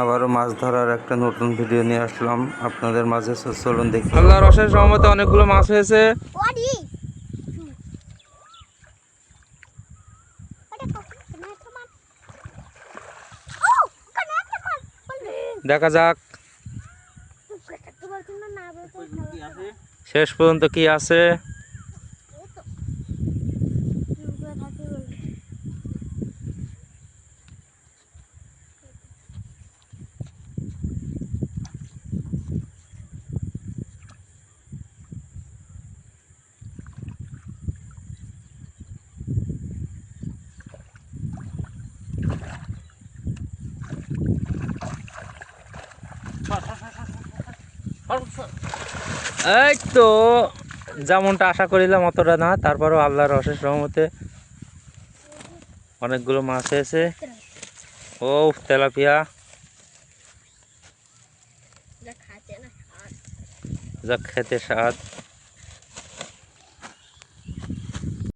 আবারও মাছ ধরার একটা নতুন ভিডিও নিয়ে আসলাম আপনাদের মাঝে। চলুন দেখি। আল্লাহর অশেষ রহমতে অনেকগুলো মাছ হয়েছে। দেখা যাক শেষ পর্যন্ত কি আছে। এই তো যেমনটা আশা করিলাম অতটা না, তারপরও আল্লাহর অশেষ রহমতে অনেকগুলো মাছ হয়েছে। ও তেলাপিয়া যা খেতে স্বাদ।